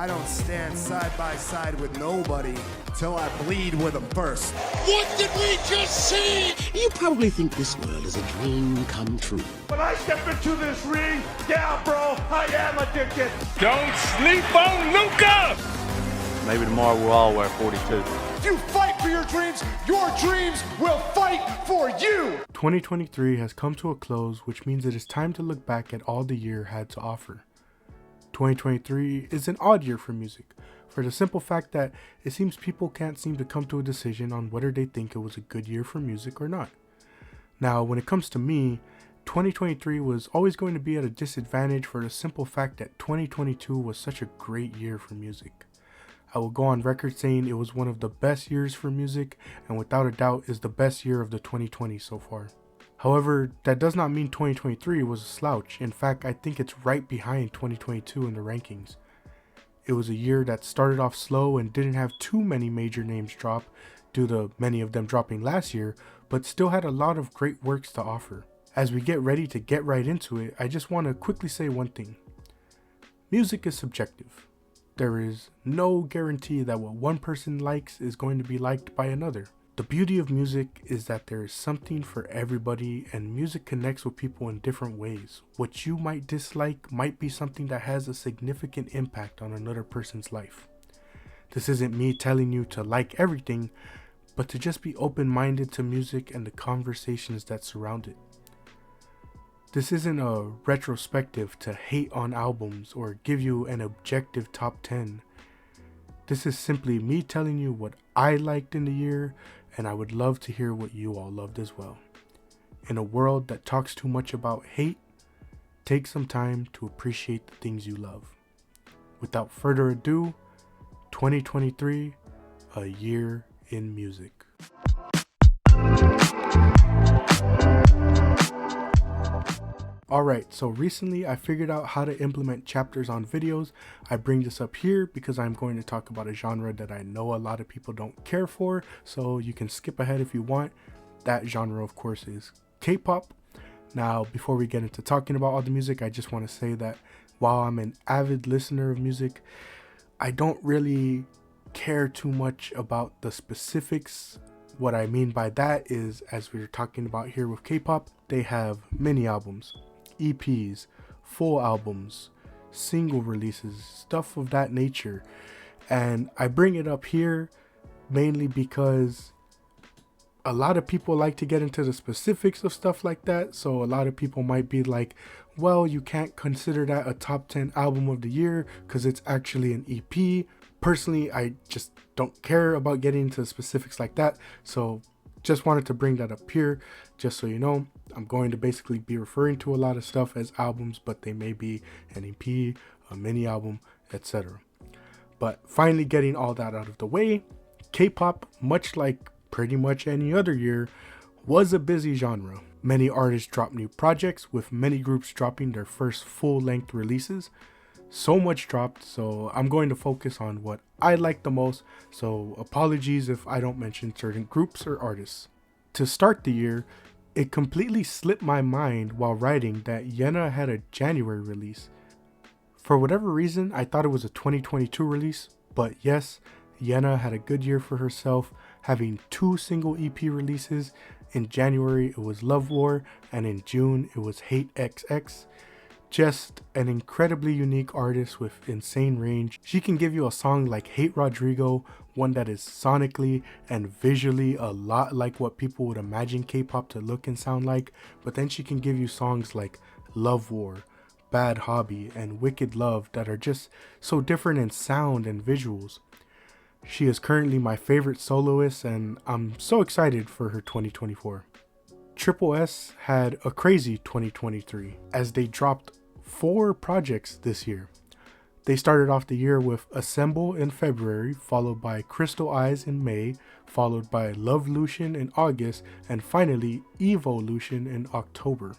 I don't stand side by side with nobody till I bleed with them first. What did we just see? You probably think this world is a dream come true. When I step into this ring, yeah, bro, I am addicted. Don't sleep on Luca! Maybe tomorrow we'll all wear 42. If you fight for your dreams will fight for you. 2023 has come to a close, which means it is time to look back at all the year had to offer. 2023 is an odd year for music, for the simple fact that it seems people can't seem to come to a decision on whether they think it was a good year for music or not. Now, when it comes to me, 2023 was always going to be at a disadvantage for the simple fact that 2022 was such a great year for music. I will go on record saying it was one of the best years for music, and without a doubt is the best year of the 2020s so far. However, that does not mean 2023 was a slouch. In fact, I think it's right behind 2022 in the rankings. It was a year that started off slow and didn't have too many major names drop, due to many of them dropping last year, but still had a lot of great works to offer. As we get ready to get right into it, I just want to quickly say one thing. Music is subjective. There is no guarantee that what one person likes is going to be liked by another. The beauty of music is that there is something for everybody, and music connects with people in different ways. What you might dislike might be something that has a significant impact on another person's life. This isn't me telling you to like everything, but to just be open-minded to music and the conversations that surround it. This isn't a retrospective to hate on albums or give you an objective top 10. This is simply me telling you what I liked in the year, and I would love to hear what you all loved as well. In a world that talks too much about hate, take some time to appreciate the things you love. Without further ado, 2023, a year in music. Alright, so recently I figured out how to implement chapters on videos. I bring this up here because I'm going to talk about a genre that I know a lot of people don't care for, so you can skip ahead if you want. That genre, of course, is K-pop. Now, before we get into talking about all the music, I just want to say that while I'm an avid listener of music, I don't really care too much about the specifics. What I mean by that is, as we're talking about here with K-pop, they have mini albums, EPs, full albums, single releases, stuff of that nature. And I bring it up here mainly because a lot of people like to get into the specifics of stuff like that. So a lot of people might be like, well, you can't consider that a top 10 album of the year because it's actually an EP. Personally, I just don't care about getting into specifics like that. So just wanted to bring that up here, just so you know. I'm going to basically be referring to a lot of stuff as albums, but they may be an EP, a mini album, etc. But finally getting all that out of the way, K-pop, much like pretty much any other year, was a busy genre. Many artists dropped new projects, with many groups dropping their first full-length releases. So much dropped, so I'm going to focus on what I like the most, so apologies if I don't mention certain groups or artists. To start the year, it completely slipped my mind while writing that Yena had a January release. For whatever reason, I thought it was a 2022 release, but yes, Yena had a good year for herself, having 2 single EP releases. In January it was Love War, and in June it was Hate XX. Just an incredibly unique artist with insane range. She can give you a song like Hate Rodrigo, one that is sonically and visually a lot like what people would imagine K-pop to look and sound like, but then she can give you songs like Love War, Bad Hobby, and Wicked Love that are just so different in sound and visuals. She is currently my favorite soloist, and I'm so excited for her 2024. Triple S had a crazy 2023 as they dropped 4 projects this year. They started off the year with Assemble in February, followed by Crystal Eyes in May, followed by Lovelution in August, and finally Evolution in October.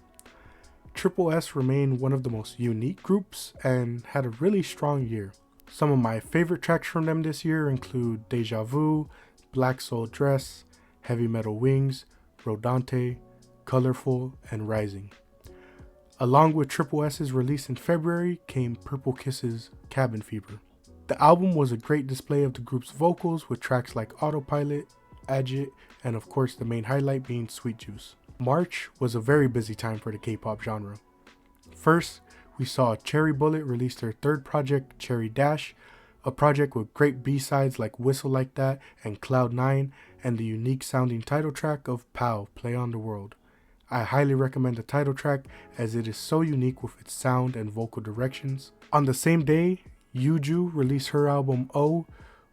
Triple S remained one of the most unique groups and had a really strong year. Some of my favorite tracks from them this year include Deja Vu, Black Soul Dress, Heavy Metal Wings, Rodante, Colorful, and Rising. Along with Triple S's release in February came Purple Kiss's Cabin Fever. The album was a great display of the group's vocals with tracks like Autopilot, Agit, and of course the main highlight being Sweet Juice. March was a very busy time for the K-pop genre. First, we saw Cherry Bullet release their third project, Cherry Dash, a project with great B-sides like Whistle Like That and Cloud 9, and the unique sounding title track of Pow, Play on the World. I highly recommend the title track as it is so unique with its sound and vocal directions. On the same day, Yuju released her album O.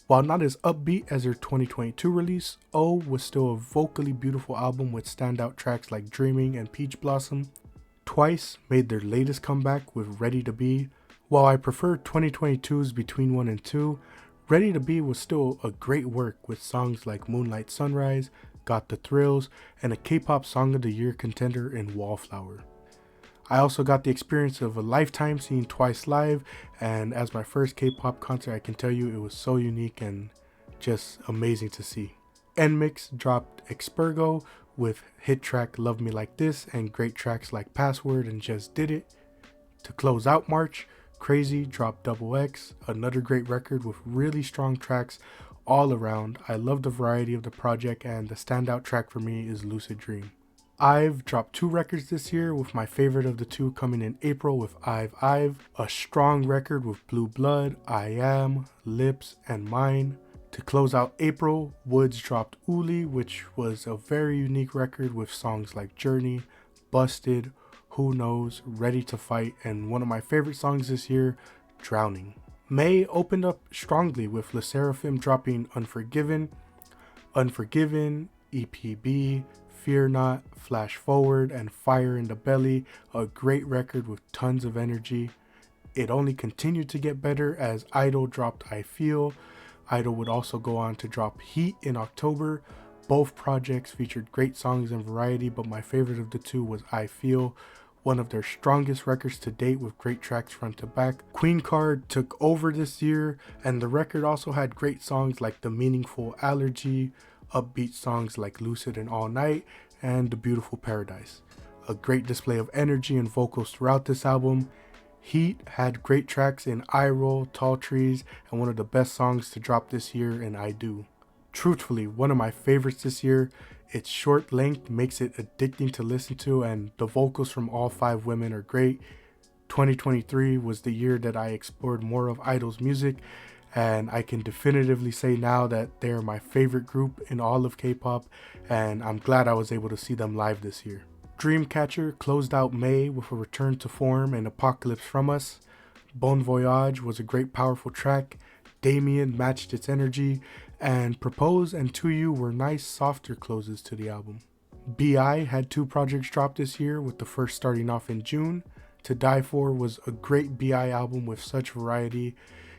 While not as upbeat as her 2022 release, O was still a vocally beautiful album with standout tracks like Dreaming and Peach Blossom. Twice made their latest comeback with Ready to Be. While I prefer 2022's Between 1 and 2, Ready to Be was still a great work with songs like Moonlight Sunrise, Got the Thrills, and a K-pop Song of the Year contender in Wallflower. I also got the experience of a lifetime seeing Twice live, and as my first K-pop concert, I can tell you it was so unique and just amazing to see. NMIXX dropped Expurgo with hit track Love Me Like This and great tracks like Password and Just Did It. To close out March, Crazy dropped Double X, another great record with really strong tracks all around. I love the variety of the project, and the standout track for me is Lucid Dream. IVE dropped 2 records this year, with my favorite of the 2 coming in April with IVE, a strong record with Blue Blood, I Am, Lips, and Mine. To close out April, Woods dropped Uli, which was a very unique record with songs like Journey, Busted, Who Knows, Ready to Fight, and one of my favorite songs this year, Drowning. May opened up strongly with LE SSERAFIM dropping Unforgiven, EPB, Fear Not, Flash Forward, and Fire in the Belly, a great record with tons of energy. It only continued to get better as Idol dropped I Feel. Idol would also go on to drop Heat in October. Both projects featured great songs and variety, but my favorite of the 2 was I Feel, one of their strongest records to date with great tracks front to back. Queen Card took over this year, and the record also had great songs like The Meaningful Allergy, upbeat songs like Lucid and All Night, and The Beautiful Paradise. A great display of energy and vocals throughout this album. Heat had great tracks in I Roll, Tall Trees, and one of the best songs to drop this year in I Do. Truthfully, one of my favorites this year. Its short length makes it addicting to listen to, and the vocals from all 5 women are great. 2023 was the year that I explored more of Idol's music, and I can definitively say now that they're my favorite group in all of K-pop, and I'm glad I was able to see them live this year. Dreamcatcher closed out May with a return to form and Apocalypse From Us. Bon Voyage was a great powerful track. Damien matched its energy, and Propose and To You were nice softer closes to the album. B.I. had 2 projects dropped this year, with the first starting off in June. To Die For was a great B.I. album with such variety.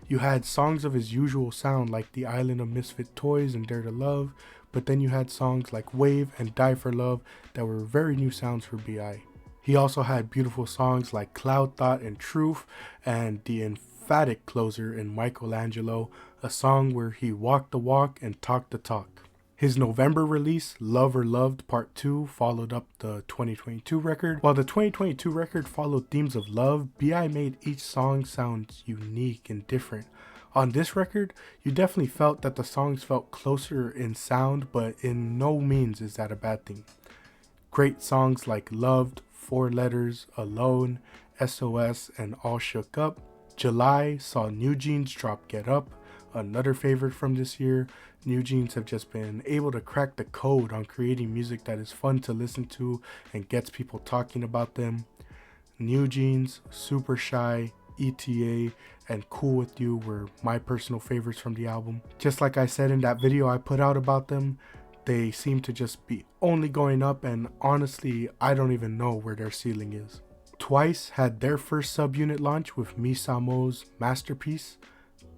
You had songs of his usual sound like The Island of Misfit Toys and Dare to Love, but then you had songs like Wave and Die for Love that were very new sounds for B.I. He also had beautiful songs like Cloud Thought and Truth, and the emphatic closer in Michelangelo, a song where he walked the walk and talked the talk. His November release, Love or Loved Part 2, followed up the 2022 record. While the 2022 record followed themes of love, B.I. made each song sound unique and different. On this record, you definitely felt that the songs felt closer in sound, but in no means is that a bad thing. Great songs like Loved, 4 Letters, Alone, SOS, and All Shook Up. July saw New Jeans drop Get Up, another favorite from this year. New Jeans have just been able to crack the code on creating music that is fun to listen to and gets people talking about them. New Jeans, Super Shy, ETA, and Cool With You were my personal favorites from the album. Just like I said in that video I put out about them, they seem to just be only going up, and honestly, I don't even know where their ceiling is. Twice had their first subunit launch with Misamo's Masterpiece.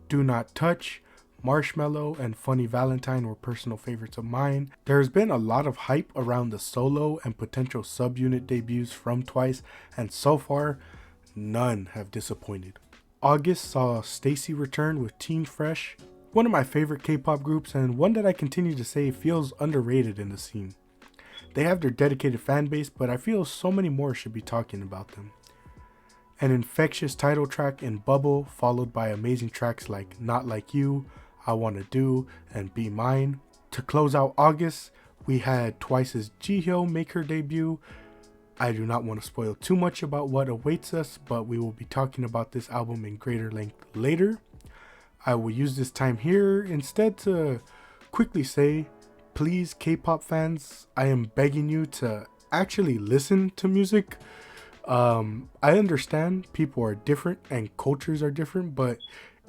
Do Not Touch, Marshmallow, and Funny Valentine were personal favorites of mine. There's been a lot of hype around the solo and potential subunit debuts from Twice, and so far, none have disappointed. August saw Stacy return with Teen Fresh, one of my favorite K-pop groups and one that I continue to say feels underrated in the scene. They have their dedicated fan base, but I feel so many more should be talking about them. An infectious title track in Bubble, followed by amazing tracks like Not Like You, I Wanna Do, and Be Mine. To close out August, we had Twice's Jihyo make her debut. I do not want to spoil too much about what awaits us, but we will be talking about this album in greater length later. I will use this time here instead to quickly say, please K-pop fans, I am begging you to actually listen to music. I understand people are different and cultures are different, but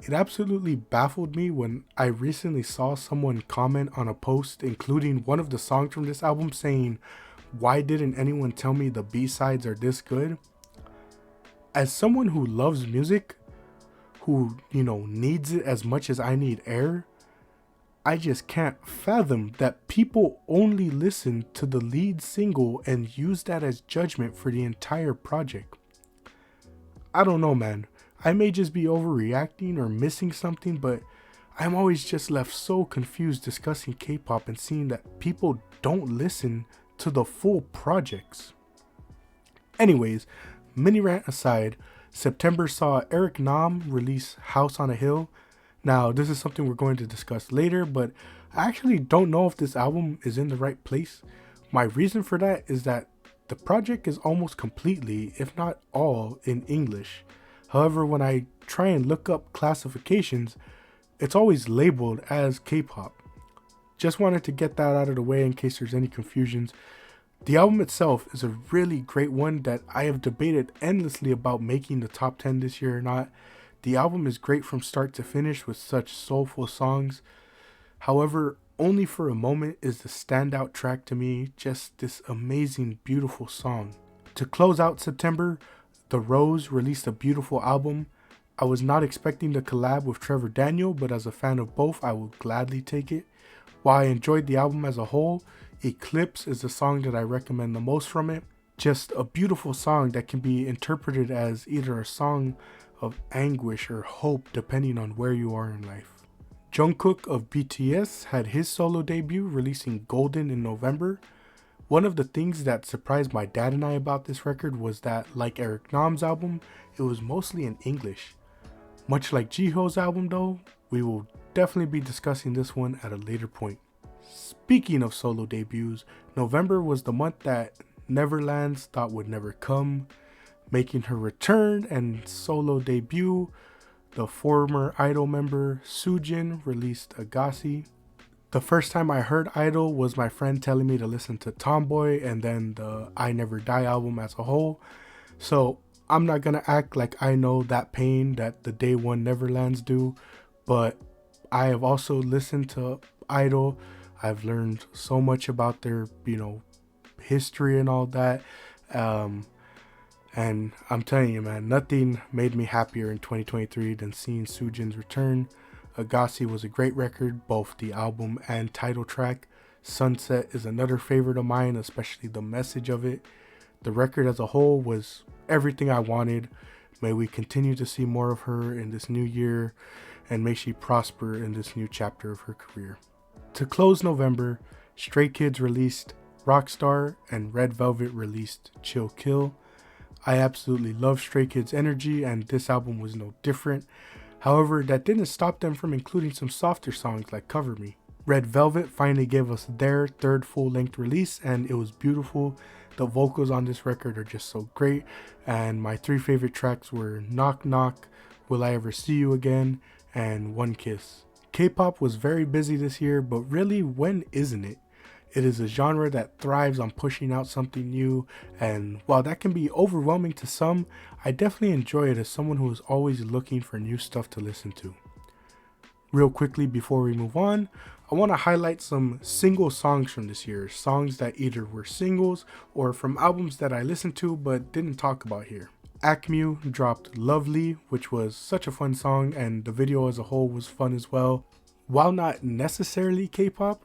it absolutely baffled me when I recently saw someone comment on a post including one of the songs from this album saying, why didn't anyone tell me the B-sides are this good? As someone who loves music, who, needs it as much as I need air, I just can't fathom that people only listen to the lead single and use that as judgment for the entire project. I don't know, man. I may just be overreacting or missing something, but I'm always just left so confused discussing K-pop and seeing that people don't listen to the full projects. Anyways, mini rant aside, September saw Eric Nam release House on a Hill. Now, this is something we're going to discuss later, but I actually don't know if this album is in the right place. My reason for that is that the project is almost completely, if not all, in English. However, when I try and look up classifications, it's always labeled as K-pop. Just wanted to get that out of the way in case there's any confusions. The album itself is a really great one that I have debated endlessly about making the top 10 this year or not. The album is great from start to finish with such soulful songs. However, Only for a Moment is the standout track to me, just this amazing, beautiful song. To close out September, The Rose released a beautiful album. I was not expecting the collab with Trevor Daniel, but as a fan of both, I will gladly take it. While I enjoyed the album as a whole, Eclipse is the song that I recommend the most from it. Just a beautiful song that can be interpreted as either a song of anguish or hope depending on where you are in life. Jungkook of BTS had his solo debut releasing Golden in November. One of the things that surprised my dad and I about this record was that, like Eric Nam's album, it was mostly in English. Much like Jihyo's album though, we will definitely be discussing this one at a later point. Speaking of solo debuts, November was the month that Neverlands thought would never come. Making her return and solo debut, the former Idol member Soojin released Agassi. The first time I heard Idol was my friend telling me to listen to Tomboy and then the I Never Die album as a whole. So I'm not gonna act like I know that pain that the Day One Neverlands do, but I have also listened to Idol. I've learned so much about their, history and all that. And I'm telling you, man, nothing made me happier in 2023 than seeing Soojin's return. Agassi was a great record, both the album and title track. Sunset is another favorite of mine, especially the message of it. The record as a whole was everything I wanted. May we continue to see more of her in this new year, and may she prosper in this new chapter of her career. To close November, Stray Kids released Rockstar and Red Velvet released Chill Kill. I absolutely love Stray Kids' energy, and this album was no different. However, that didn't stop them from including some softer songs like Cover Me. Red Velvet finally gave us their third full-length release, and it was beautiful. The vocals on this record are just so great, and my three favorite tracks were Knock Knock, Will I Ever See You Again, and One Kiss. K-pop was very busy this year, but really, when isn't it? It is a genre that thrives on pushing out something new, and while that can be overwhelming to some, I definitely enjoy it as someone who is always looking for new stuff to listen to. Real quickly before we move on, I want to highlight some single songs from this year, songs that either were singles or from albums that I listened to but didn't talk about here. Acme dropped Lovely, which was such a fun song, and the video as a whole was fun as well. While not necessarily K-pop,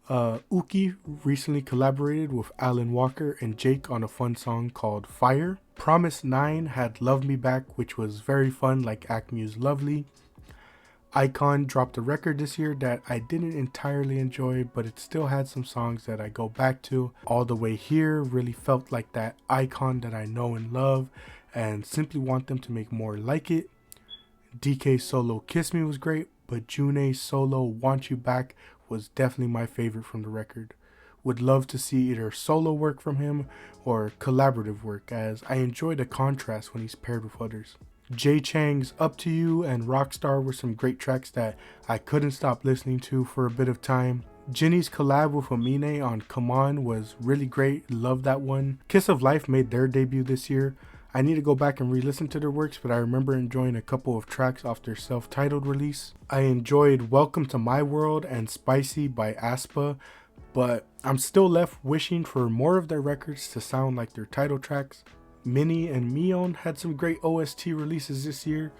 Uki recently collaborated with Alan Walker and Jake on a fun song called Fire. Promise 9 had Love Me Back, which was very fun like Acme's Lovely. iKON dropped a record this year that I didn't entirely enjoy, but it still had some songs that I go back to. All the Way Here really felt like that iKON that I know and love, and simply want them to make more like it. DK solo Kiss Me was great, but June's solo Want You Back was definitely my favorite from the record. Would love to see either solo work from him or collaborative work, as I enjoy the contrast when he's paired with others. Jay Chang's Up To You and Rockstar were some great tracks that I couldn't stop listening to for a bit of time. Jinny's collab with Amine on Come On was really great, love that one. Kiss of Life made their debut this year. I need to go back and re-listen to their works, but I remember enjoying a couple of tracks off their self-titled release. I enjoyed Welcome to My World and Spicy by Aspa, but I'm still left wishing for more of their records to sound like their title tracks. Minnie and Mion had some great OST releases this year.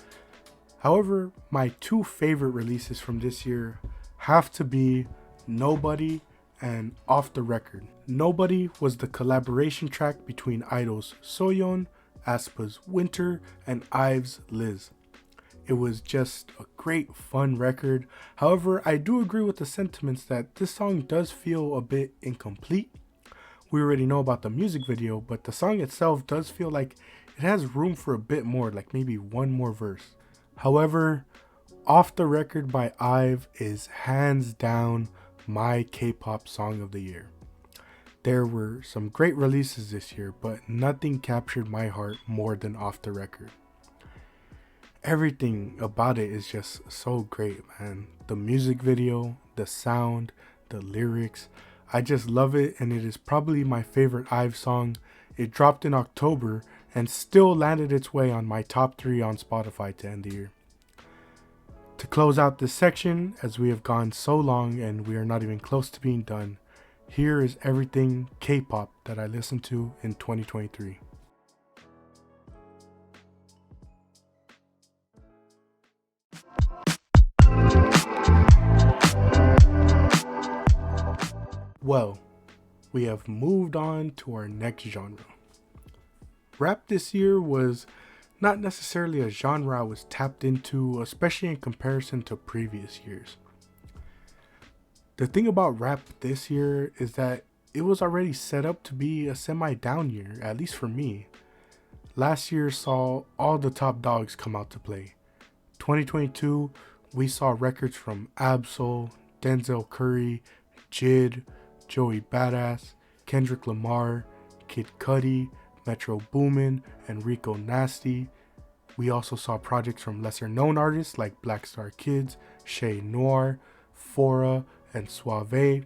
However, my two favorite releases from this year have to be Nobody and Off the Record. Nobody was the collaboration track between idols Soyeon, Aspa's Winter, and Ives' Liz. It was just a great fun record. However, I do agree with the sentiments that this song does feel a bit incomplete. We already know about the music video, but the song itself does feel like it has room for a bit more, like maybe one more verse. However, Off the Record by Ive is hands down my K-pop song of the year. There were some great releases this year, but nothing captured my heart more than Off the Record. Everything about it is just so great, man. The music video, the sound, the lyrics, I just love it, and it is probably my favorite Ive song. It dropped in October and still landed its way on my top 3 on Spotify to end the year. To close out this section, as we have gone so long and we are not even close to being done, here is everything K-pop that I listened to in 2023. Well, we have moved on to our next genre. Rap this year was not necessarily a genre I was tapped into, especially in comparison to previous years. The thing about rap this year is that it was already set up to be a semi-down year, at least for me. Last year saw all the top dogs come out to play. 2022, we saw records from Absol, Denzel Curry, Jid, Joey Badass, Kendrick Lamar, Kid Cudi, Metro Boomin, and Rico Nasty. We also saw projects from lesser known artists like Black Star Kids, Shay Noir, Fora, and Suave.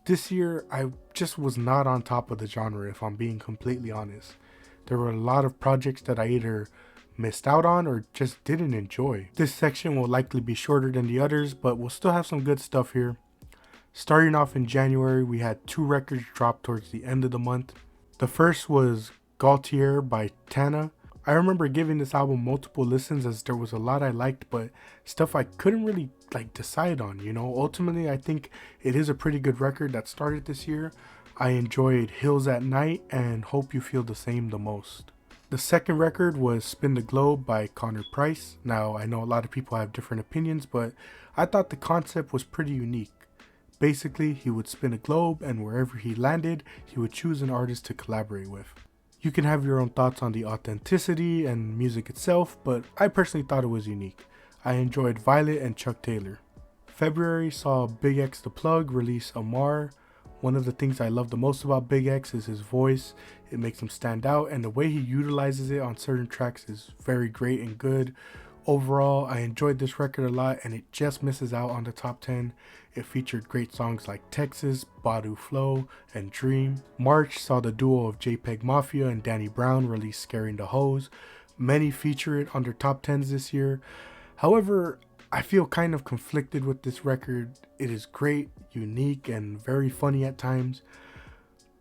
This year, I just was not on top of the genre, if I'm being completely honest. There were a lot of projects that I either missed out on or just didn't enjoy. This section will likely be shorter than the others, but we'll still have some good stuff here. Starting off in January, we had 2 records drop towards the end of the month. The first was Gaultier by Tana. I remember giving this album multiple listens as there was a lot I liked, but stuff I couldn't really decide on, Ultimately, I think it is a pretty good record that started this year. I enjoyed Hills at Night and Hope You Feel the Same the most. The second record was Spin the Globe by Connor Price. Now, I know a lot of people have different opinions, but I thought the concept was pretty unique. Basically, he would spin a globe, and wherever he landed, he would choose an artist to collaborate with. You can have your own thoughts on the authenticity and music itself, but I personally thought it was unique. I enjoyed Violet and Chuck Taylor. February saw Big X The Plug release Amar. One of the things I love the most about Big X is his voice. It makes him stand out, and the way he utilizes it on certain tracks is very great and good. Overall, I enjoyed this record a lot, and it just misses out on the top 10. It featured great songs like Texas, Badu Flow, and Dream. March saw the duo of JPEG Mafia and Danny Brown release Scaring the Hoes. Many feature it on their top 10s this year. However, I feel kind of conflicted with this record. It is great, unique, and very funny at times.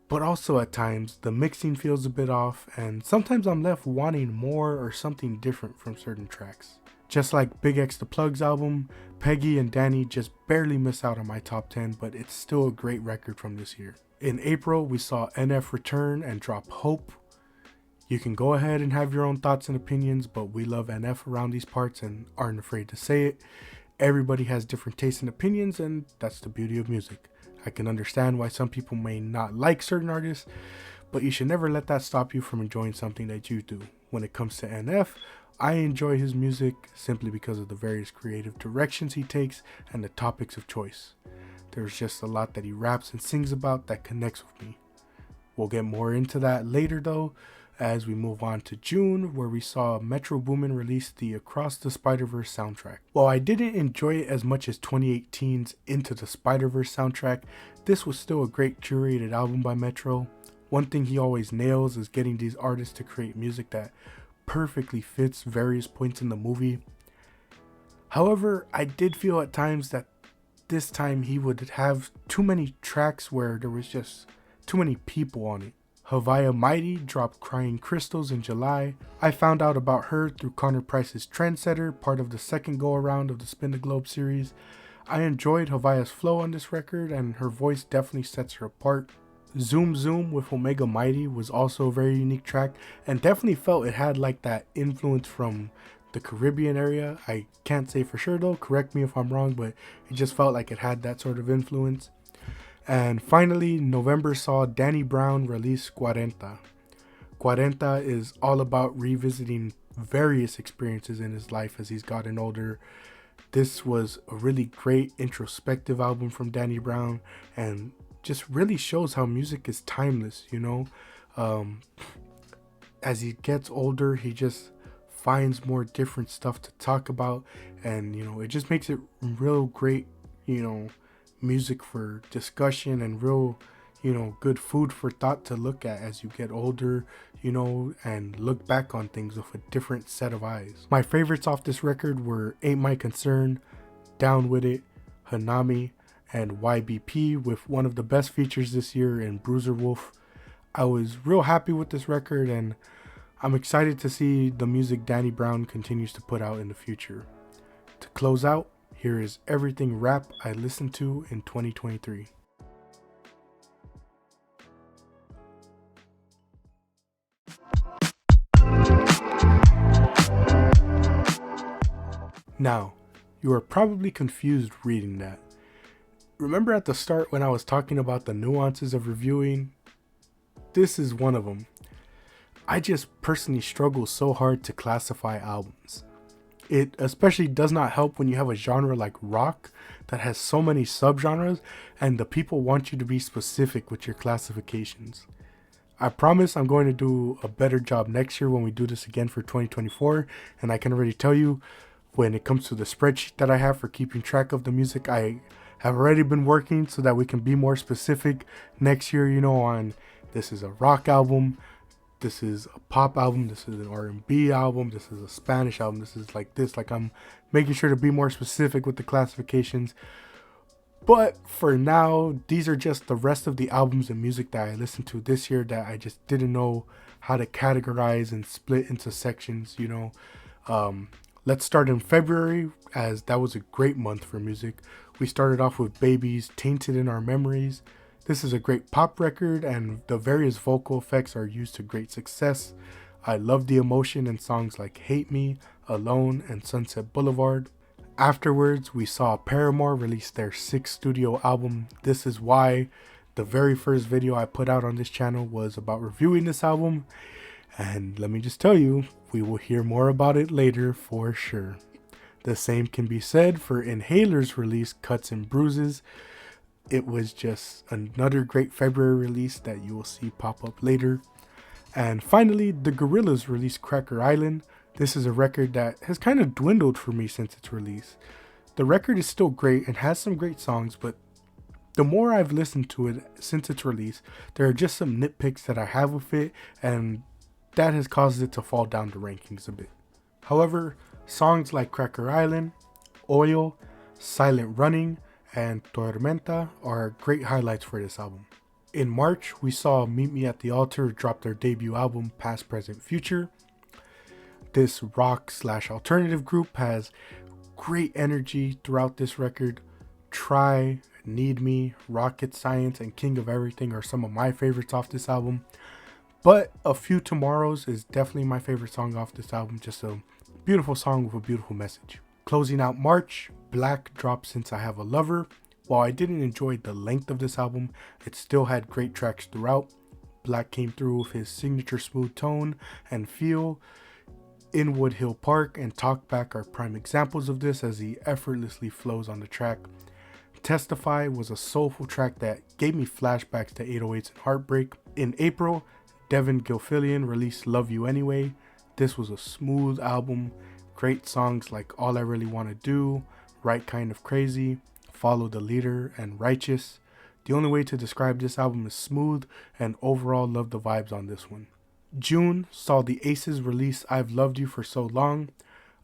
But also at times, the mixing feels a bit off, and sometimes I'm left wanting more or something different from certain tracks. Just like Big X The Plug's album, Peggy and Danny just barely miss out on my top 10, but it's still a great record from this year. In April, we saw NF return and drop Hope. You can go ahead and have your own thoughts and opinions, but we love NF around these parts and aren't afraid to say it. Everybody has different tastes and opinions, and that's the beauty of music. I can understand why some people may not like certain artists, but you should never let that stop you from enjoying something that you do. when it comes to NF, I enjoy his music simply because of the various creative directions he takes and the topics of choice. There's just a lot that he raps and sings about that connects with me. We'll get more into that later though, as we move on to June, where we saw Metro Boomin release the Across the Spider-Verse soundtrack. While I didn't enjoy it as much as 2018's Into the Spider-Verse soundtrack, this was still a great curated album by Metro. One thing he always nails is getting these artists to create music that perfectly fits various points in the movie. However, I did feel at times that this time he would have too many tracks where there was just too many people on it. Havaya Mighty dropped Crying Crystals in July. I found out about her through Connor Price's Trendsetter, part of the second go around of the Spin the Globe series. I enjoyed Havaya's flow on this record, and her voice definitely sets her apart. Zoom Zoom with Omega Mighty was also a very unique track, and definitely felt it had like that influence from the Caribbean area. I can't say for sure though, correct me if I'm wrong, but it just felt like it had that sort of influence. And finally, November saw Danny Brown release Cuarenta. Cuarenta is all about revisiting various experiences in his life as he's gotten older. This was a really great introspective album from Danny Brown, and just really shows how music is timeless, you know. As he gets older, he just finds more different stuff to talk about, and, you know, it just makes it real great, you know, music for discussion and real, you know, good food for thought to look at as you get older, you know, and look back on things with a different set of eyes. My favorites off this record were Ain't My Concern, Down With It, Hanami, and YBP, with one of the best features this year in Bruiser Wolf. I was real happy with this record, and I'm excited to see the music Danny Brown continues to put out in the future. To close out, here is everything rap I listened to in 2023. Now, you are probably confused reading that. Remember at the start when I was talking about the nuances of reviewing? This is one of them. I just personally struggle so hard to classify albums. It especially does not help when you have a genre like rock that has so many subgenres and the people want you to be specific with your classifications. I promise I'm going to do a better job next year when we do this again for 2024, and I can already tell you, when it comes to the spreadsheet that I have for keeping track of the music, I have already been working so that we can be more specific next year, you know, on this is a rock album, this is a pop album, this is an R&B album, this is a Spanish album, this is like this. Like, I'm making sure to be more specific with the classifications. But for now, these are just the rest of the albums and music that I listened to this year that I just didn't know how to categorize and split into sections, you know. Let's start in February, as that was a great month for music. We started off with Baby's Tainted in Our Memories. This is a great pop record, and the various vocal effects are used to great success. I love the emotion in songs like Hate Me, Alone, and Sunset Boulevard. Afterwards, we saw Paramore release their 6th studio album, This Is Why. The very first video I put out on this channel was about reviewing this album, and let me just tell you, we will hear more about it later for sure. The same can be said for Inhaler's release, Cuts and Bruises. It was just another great February release that you will see pop up later. And finally, the Gorillaz released Cracker Island. This is a record that has kind of dwindled for me since its release. The record is still great and has some great songs, but the more I've listened to it since its release, there are just some nitpicks that I have with it, and that has caused it to fall down the rankings a bit. However, songs like Cracker Island, Oil, Silent Running, and Tormenta are great highlights for this album. In March, we saw Meet Me at the Altar drop their debut album, Past, Present, Future. This rock/alternative group has great energy throughout this record. Try, Need Me, Rocket Science, and King of Everything are some of my favorites off this album. But A Few Tomorrows is definitely my favorite song off this album. Just a beautiful song with a beautiful message. Closing out March, Black dropped Since I Have a Lover. While I didn't enjoy the length of this album, it still had great tracks throughout. Black came through with his signature smooth tone and feel. Inwood Hill Park and Talk Back are prime examples of this as he effortlessly flows on the track. Testify was a soulful track that gave me flashbacks to 808s and Heartbreak. In April, Devin Gilfillian released Love You Anyway. This was a smooth album, great songs like All I Really Want to Do, Right Kind of Crazy, Follow the Leader, and Righteous. The only way to describe this album is smooth, and overall love the vibes on this one. June saw the Aces release I've Loved You for So Long,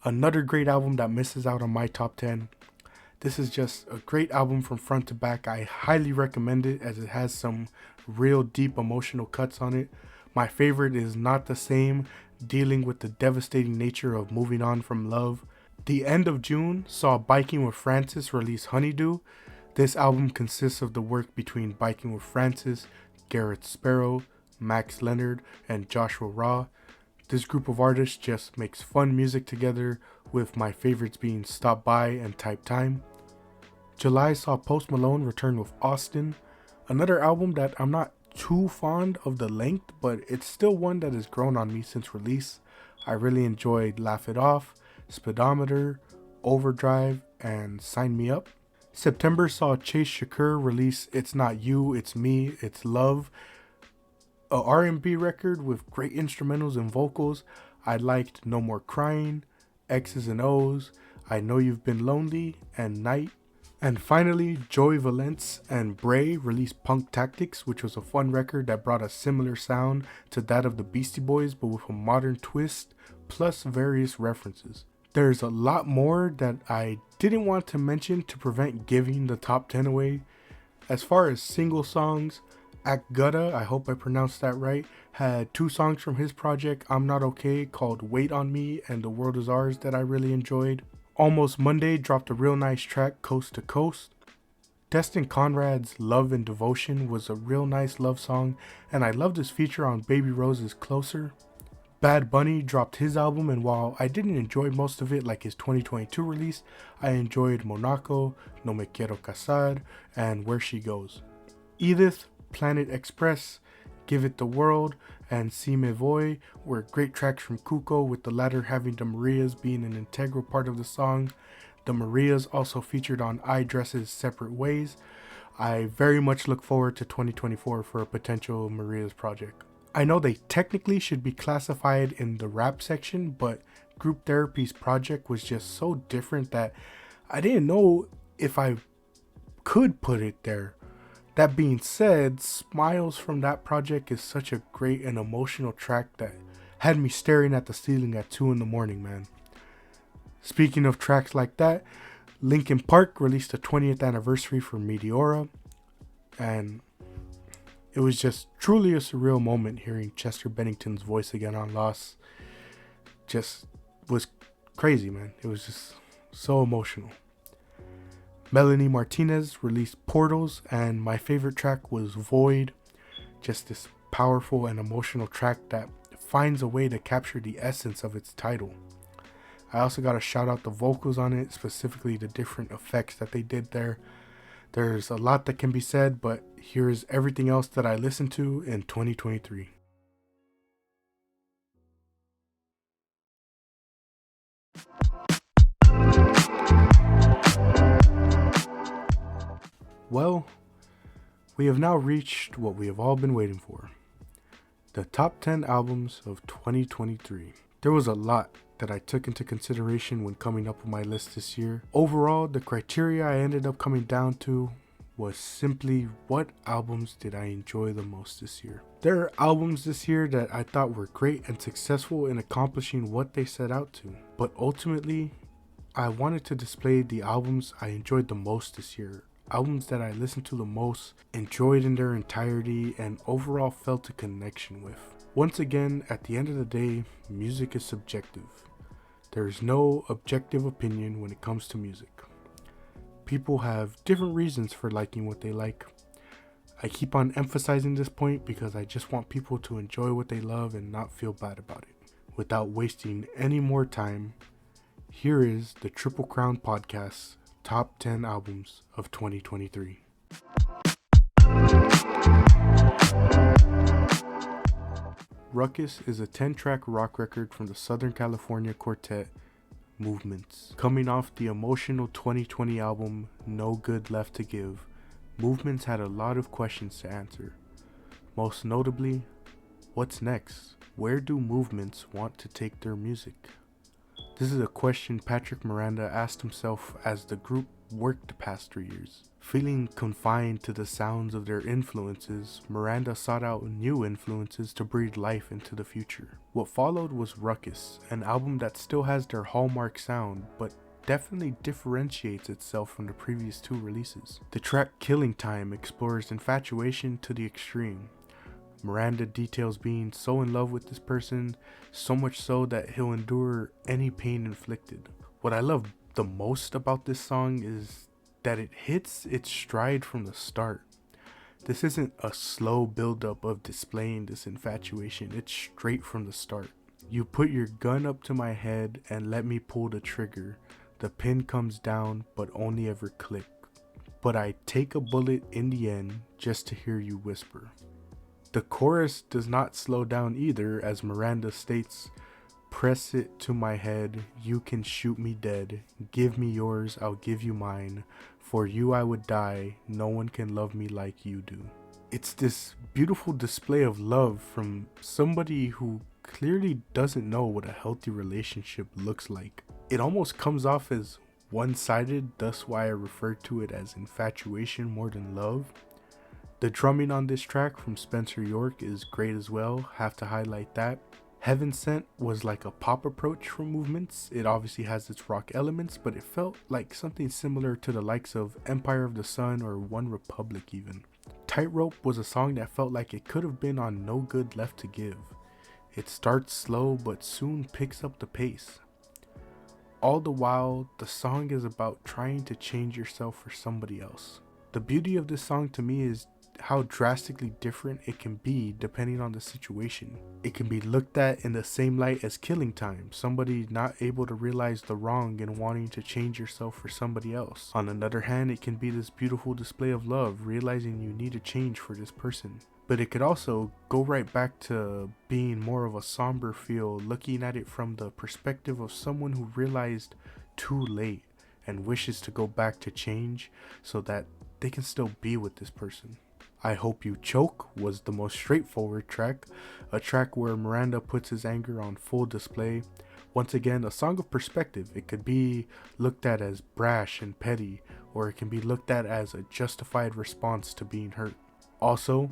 another great album that misses out on my top 10. This is just a great album from front to back. I highly recommend it as it has some real deep emotional cuts on it. My favorite is Not the Same, dealing with the devastating nature of moving on from love. The end of June saw Biking with Francis release Honeydew. This album consists of the work between Biking with Francis, Garrett Sparrow, Max Leonard, and Joshua Raw. This group of artists just makes fun music together, with my favorites being Stop By and Type Time. July saw Post Malone return with Austin, another album that I'm not too fond of the length, but it's still one that has grown on me since release. I really enjoyed Laugh It Off, Speedometer, Overdrive, and Sign Me Up. September saw Chase Shakur release It's Not You, It's Me, It's Love, a R&B record with great instrumentals and vocals. I liked No More Crying, X's and O's, I Know You've Been Lonely, and Night. And finally, Joey Valence and Bray released Punk Tactics, which was a fun record that brought a similar sound to that of the Beastie Boys, but with a modern twist, plus various references. There's a lot more that I didn't want to mention to prevent giving the top 10 away. As far as single songs, Akgutta, I hope I pronounced that right, had 2 songs from his project I'm Not Okay called Wait On Me and The World Is Ours that I really enjoyed. Almost Monday dropped a real nice track, Coast to Coast. Destin Conrad's Love and Devotion was a real nice love song, and I loved his feature on Baby Rose's Closer. Bad Bunny dropped his album, and while I didn't enjoy most of it like his 2022 release, I enjoyed Monaco, No Me Quiero Casar, and Where She Goes. Edith, Planet Express, Give It the World, and Si Me Voy were great tracks from Cuco, with the latter having the Marias being an integral part of the song. The Marias also featured on I Dress's Separate Ways. I very much look forward to 2024 for a potential Marias project. I know they technically should be classified in the rap section, but Group Therapy's project was just so different that I didn't know if I could put it there. That being said, Smiles from that project is such a great and emotional track that had me staring at the ceiling at 2 in the morning, man. Speaking of tracks like that, Linkin Park released a 20th anniversary for Meteora, and it was just truly a surreal moment hearing Chester Bennington's voice again on Lost. Just was crazy, man. It was just so emotional. Melanie Martinez released Portals, and my favorite track was Void. Just this powerful and emotional track that finds a way to capture the essence of its title. I also got to shout out the vocals on it, specifically the different effects that they did there. There's a lot that can be said, but here's everything else that I listened to in 2023. Well, we have now reached what we have all been waiting for. The top 10 albums of 2023. There was a lot that I took into consideration when coming up with my list this year. Overall, the criteria I ended up coming down to was simply what albums did I enjoy the most this year. There are albums this year that I thought were great and successful in accomplishing what they set out to, but ultimately, I wanted to display the albums I enjoyed the most this year. Albums that I listened to the most, enjoyed in their entirety, and overall felt a connection with. Once again, at the end of the day, music is subjective. There is no objective opinion when it comes to music. People have different reasons for liking what they like. I keep on emphasizing this point because I just want people to enjoy what they love and not feel bad about it. Without wasting any more time, here is the Triple Crown Podcast Top 10 Albums of 2023. Ruckus is a 10-track rock record from the Southern California quartet Movements. Coming off the emotional 2020 album No Good Left to Give, Movements had a lot of questions to answer. Most notably, what's next? Where do Movements want to take their music? This is a question Patrick Miranda asked himself as the group worked the past 3 years. Feeling confined to the sounds of their influences, Miranda sought out new influences to breathe life into the future. What followed was Ruckus, an album that still has their hallmark sound, but definitely differentiates itself from the previous 2 releases. The track Killing Time explores infatuation to the extreme. Miranda details being so in love with this person, so much so that he'll endure any pain inflicted. What I love the most about this song is that it hits its stride from the start. This isn't a slow buildup of displaying this infatuation, it's straight from the start. You put your gun up to my head and let me pull the trigger. The pin comes down but only ever click. But I take a bullet in the end just to hear you whisper. The chorus does not slow down either, as Miranda states, "Press it to my head, you can shoot me dead. Give me yours, I'll give you mine. For you I would die, no one can love me like you do." It's this beautiful display of love from somebody who clearly doesn't know what a healthy relationship looks like. It almost comes off as one-sided, thus why I refer to it as infatuation more than love. The drumming on this track from Spencer York is great as well, have to highlight that. Heaven Sent was like a pop approach from Movements. It obviously has its rock elements, but it felt like something similar to the likes of Empire of the Sun or One Republic even. Tightrope was a song that felt like it could have been on No Good Left to Give. It starts slow but soon picks up the pace. All the while, the song is about trying to change yourself for somebody else. The beauty of this song to me is how drastically different it can be depending on the situation. It can be looked at in the same light as Killing Time, somebody not able to realize the wrong and wanting to change yourself for somebody else. On another hand, it can be this beautiful display of love, realizing you need to change for this person. But it could also go right back to being more of a somber feel, looking at it from the perspective of someone who realized too late and wishes to go back to change so that they can still be with this person. I Hope You Choke was the most straightforward track, a track where Miranda puts his anger on full display. Once again, a song of perspective. It could be looked at as brash and petty, or it can be looked at as a justified response to being hurt. Also,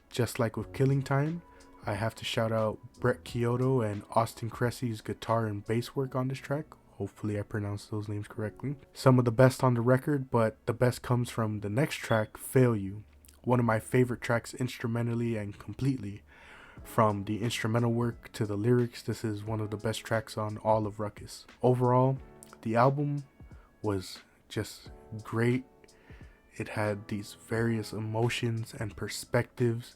just like with Killing Time, I have to shout out Brett Kyoto and Austin Cressy's guitar and bass work on this track. Hopefully I pronounced those names correctly. Some of the best on the record, but the best comes from the next track, Fail You. One of my favorite tracks instrumentally and completely. From the instrumental work to the lyrics, this is one of the best tracks on all of Ruckus. Overall, the album was just great. It had these various emotions and perspectives.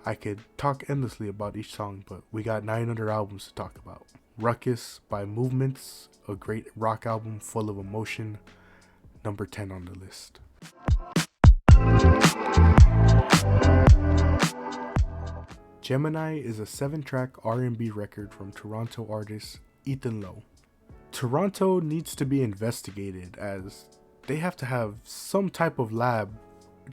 I could talk endlessly about each song, but we got 9 other albums to talk about. Ruckus by Movements, a great rock album full of emotion, number 10 on the list. Gemini is a 7-track R&B record from Toronto artist Ethan Lowe. Toronto needs to be investigated, as they have to have some type of lab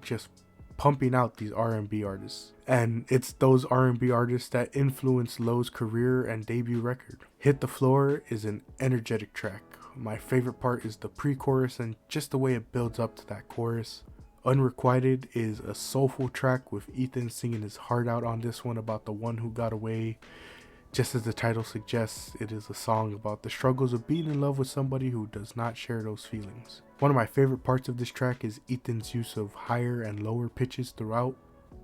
just pumping out these R&B artists. And it's those R&B artists that influenced Lowe's career and debut record. Hit the Floor is an energetic track. My favorite part is the pre-chorus and just the way it builds up to that chorus. Unrequited is a soulful track with Ethan singing his heart out on this one about the one who got away. Just as the title suggests, it is a song about the struggles of being in love with somebody who does not share those feelings. One of my favorite parts of this track is Ethan's use of higher and lower pitches throughout.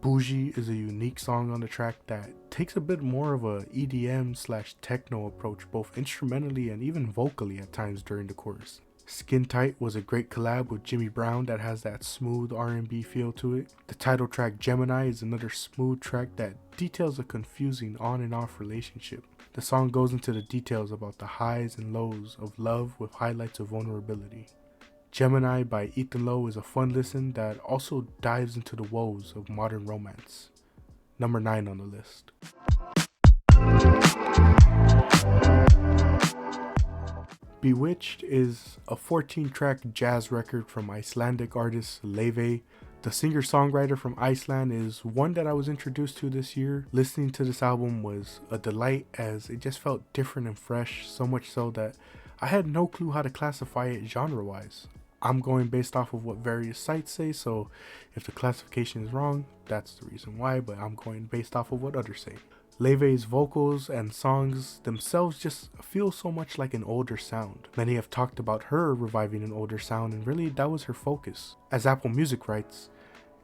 Bougie is a unique song on the track that takes a bit more of a EDM/techno approach, both instrumentally and even vocally at times during the chorus. Skin Tight was a great collab with Jimmy Brown that has that smooth R&B feel to it. The title track Gemini is another smooth track that details a confusing on and off relationship. The song goes into the details about the highs and lows of love with highlights of vulnerability. Gemini by Ethan Lowe is a fun listen that also dives into the woes of modern romance. Number 9 on the list. Bewitched is a 14-track jazz record from Icelandic artist Laufey. The singer-songwriter from Iceland is one that I was introduced to this year. Listening to this album was a delight as it just felt different and fresh, so much so that I had no clue how to classify it genre-wise. I'm going based off of what various sites say, so if the classification is wrong, that's the reason why, but I'm going based off of what others say. Laufey's vocals and songs themselves just feel so much like an older sound. Many have talked about her reviving an older sound, and really that was her focus. As Apple Music writes,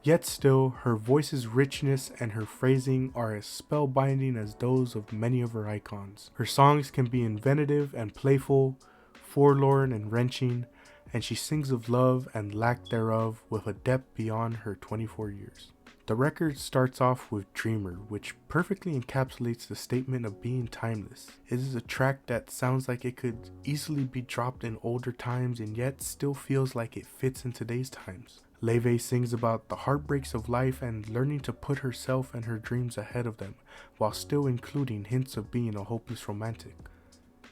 yet still, her voice's richness and her phrasing are as spellbinding as those of many of her icons. Her songs can be inventive and playful, forlorn and wrenching, and she sings of love and lack thereof with a depth beyond her 24 years. The record starts off with Dreamer, which perfectly encapsulates the statement of being timeless. It is a track that sounds like it could easily be dropped in older times and yet still feels like it fits in today's times. Laufey sings about the heartbreaks of life and learning to put herself and her dreams ahead of them, while still including hints of being a hopeless romantic.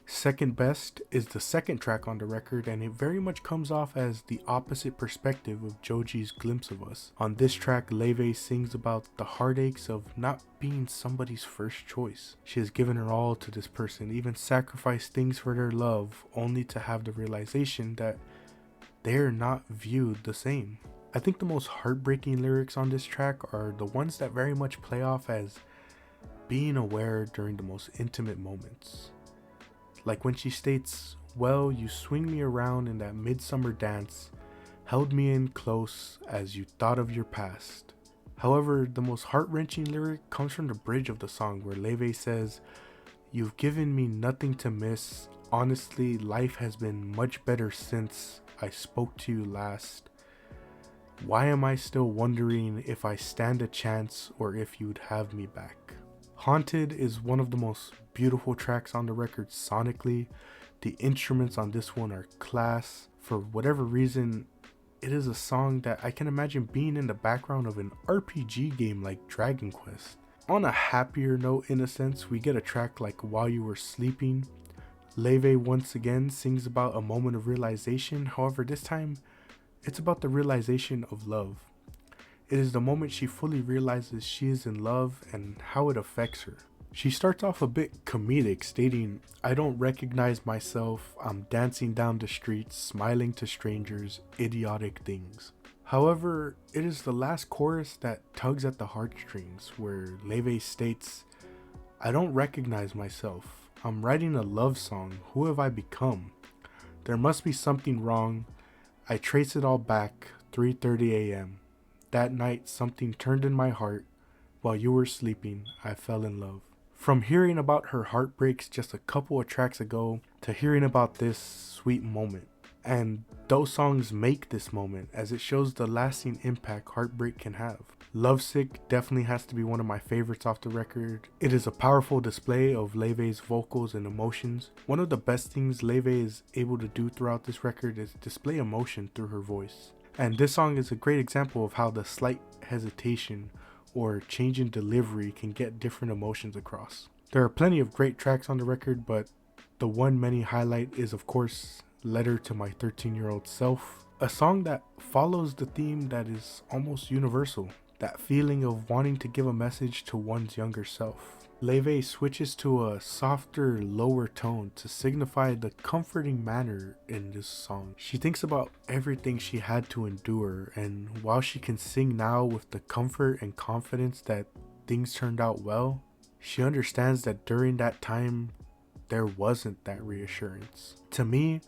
Second Best is the second track on the record, and it very much comes off as the opposite perspective of Joji's Glimpse of Us. On this track, Laufey sings about the heartaches of not being somebody's first choice. She has given her all to this person, even sacrificed things for their love, only to have the realization that they're not viewed the same. I think the most heartbreaking lyrics on this track are the ones that very much play off as being aware during the most intimate moments. Like when she states, "Well, you swing me around in that midsummer dance, held me in close as you thought of your past." However, the most heart-wrenching lyric comes from the bridge of the song, where Laufey says, "You've given me nothing to miss. Honestly, life has been much better since I spoke to you last. Why am I still wondering if I stand a chance or if you'd have me back?" Haunted is one of the most beautiful tracks on the record sonically. The instruments on this one are class. For whatever reason, it is a song that I can imagine being in the background of an RPG game like Dragon Quest. On a happier note, in a sense, we get a track like While You Were Sleeping. Laufey once again sings about a moment of realization. However, this time it's about the realization of love. It is the moment she fully realizes she is in love and how it affects her. She starts off a bit comedic, stating, "I don't recognize myself, I'm dancing down the streets, smiling to strangers, idiotic things." However, it is the last chorus that tugs at the heartstrings, where Laufey states, "I don't recognize myself, I'm writing a love song, who have I become? There must be something wrong, I trace it all back, 3:30 a.m. That night something turned in my heart, while you were sleeping, I fell in love." From hearing about her heartbreaks just a couple of tracks ago to hearing about this sweet moment. And those songs make this moment, as it shows the lasting impact heartbreak can have. Lovesick definitely has to be one of my favorites off the record. It is a powerful display of Laufey's vocals and emotions. One of the best things Laufey is able to do throughout this record is display emotion through her voice. And this song is a great example of how the slight hesitation or change in delivery can get different emotions across. There are plenty of great tracks on the record, but the one many highlight is of course Letter to My 13-Year-Old Self, a song that follows the theme that is almost universal, that feeling of wanting to give a message to one's younger self. Laufey switches to a softer, lower tone to signify the comforting manner in this song. She thinks about everything she had to endure, and while she can sing now with the comfort and confidence that things turned out well, she understands that during that time, there wasn't that reassurance. To me,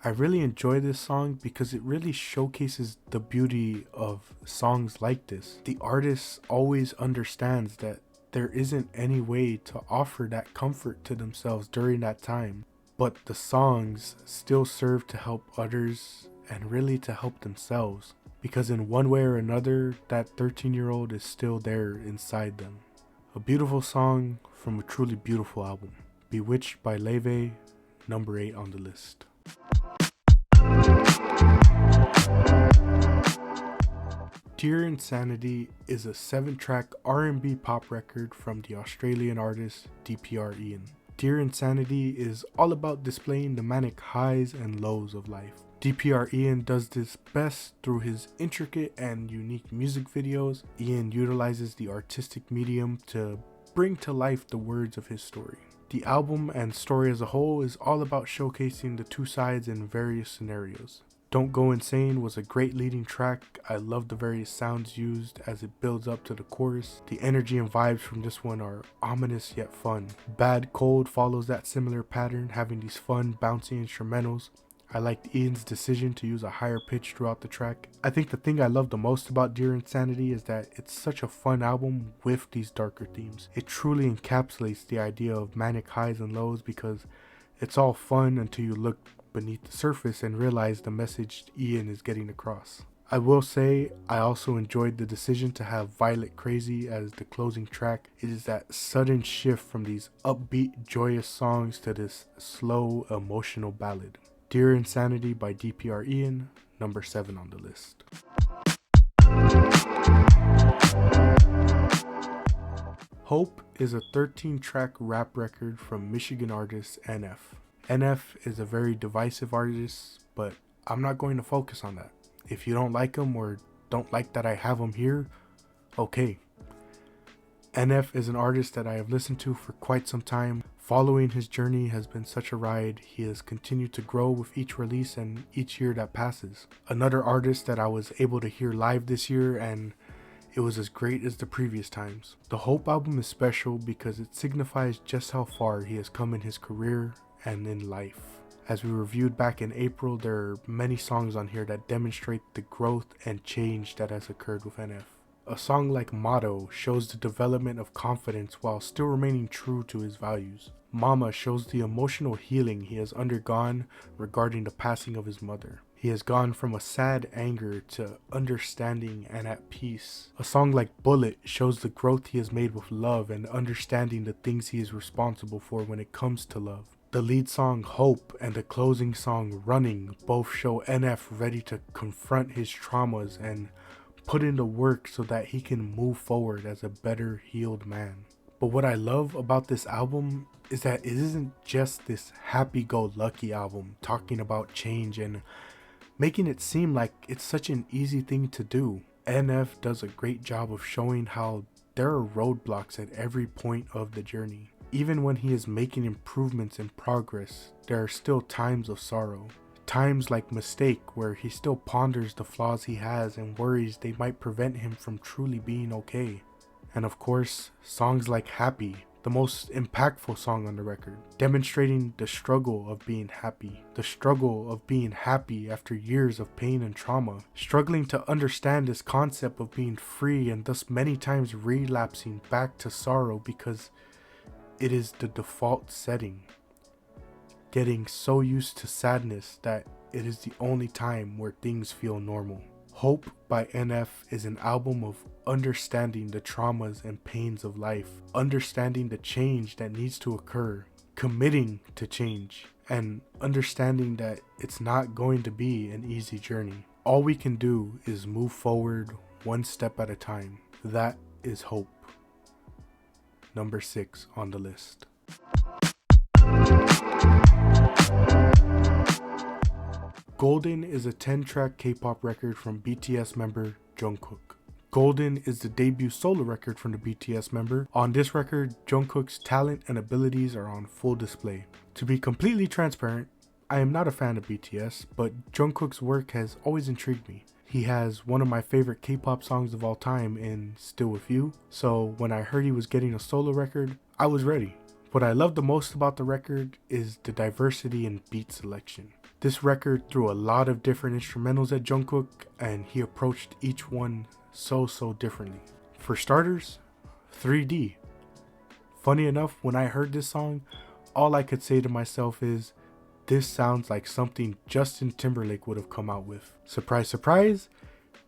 I really enjoy this song because it really showcases the beauty of songs like this. The artist always understands that there isn't any way to offer that comfort to themselves during that time, but the songs still serve to help others and really to help themselves, because in one way or another, that 13-year-old is still there inside them. A beautiful song from a truly beautiful album. Bewitched by Laufey, number 8 on the list. Dear Insanity is a 7-track R&B pop record from the Australian artist DPR Ian. Dear Insanity is all about displaying the manic highs and lows of life. DPR Ian does this best through his intricate and unique music videos. Ian utilizes the artistic medium to bring to life the words of his story. The album and story as a whole is all about showcasing the two sides in various scenarios. Don't Go Insane was a great leading track. I love the various sounds used as it builds up to the chorus. The energy and vibes from this one are ominous yet fun. Bad Cold follows that similar pattern, having these fun, bouncy instrumentals. I liked Ian's decision to use a higher pitch throughout the track. I think the thing I love the most about Dear Insanity is that it's such a fun album with these darker themes. It truly encapsulates the idea of manic highs and lows because it's all fun until you look beneath the surface and realize the message Ian is getting across. I will say I also enjoyed the decision to have Violet Crazy as the closing track. It is that sudden shift from these upbeat, joyous songs to this slow, emotional ballad. Dear Insanity by DPR Ian, number 7 on the list. Hope is a 13-track rap record from Michigan artist NF. NF is a very divisive artist, but I'm not going to focus on that. If you don't like him or don't like that I have him here, okay. NF is an artist that I have listened to for quite some time. Following his journey has been such a ride. He has continued to grow with each release and each year that passes. Another artist that I was able to hear live this year, and it was as great as the previous times. The Hope album is special because it signifies just how far he has come in his career and in life. As we reviewed back in April, there are many songs on here that demonstrate the growth and change that has occurred with NF. A song like Motto shows the development of confidence while still remaining true to his values. Mama shows the emotional healing he has undergone regarding the passing of his mother. He has gone from a sad anger to understanding and at peace. A song like Bullet shows the growth he has made with love and understanding the things he is responsible for when it comes to love. The lead song Hope and the closing song Running both show NF ready to confront his traumas and put in the work so that he can move forward as a better healed man. But what I love about this album is that it isn't just this happy-go-lucky album talking about change and making it seem like it's such an easy thing to do. NF does a great job of showing how there are roadblocks at every point of the journey. Even when he is making improvements and progress, there are still times of sorrow. Times like Mistake, where he still ponders the flaws he has and worries they might prevent him from truly being okay. And of course, songs like Happy, the most impactful song on the record, demonstrating the struggle of being happy. The struggle of being happy after years of pain and trauma. Struggling to understand this concept of being free and thus many times relapsing back to sorrow because it is the default setting. Getting so used to sadness that it is the only time where things feel normal. Hope by NF is an album of understanding the traumas and pains of life, understanding the change that needs to occur, committing to change, and understanding that it's not going to be an easy journey. All we can do is move forward one step at a time. That is Hope. Number 6 on the list. Golden is a 10-track K-pop record from BTS member Jungkook. Golden is the debut solo record from the BTS member. On this record, Jungkook's talent and abilities are on full display. To be completely transparent, I am not a fan of BTS, but Jungkook's work has always intrigued me. He has one of my favorite K-pop songs of all time in Still With You, so when I heard he was getting a solo record, I was ready. What I love the most about the record is the diversity in beat selection. This record threw a lot of different instrumentals at Jungkook, and he approached each one so differently. For starters, 3D. Funny enough, when I heard this song, all I could say to myself is, this sounds like something Justin Timberlake would have come out with. Surprise, surprise,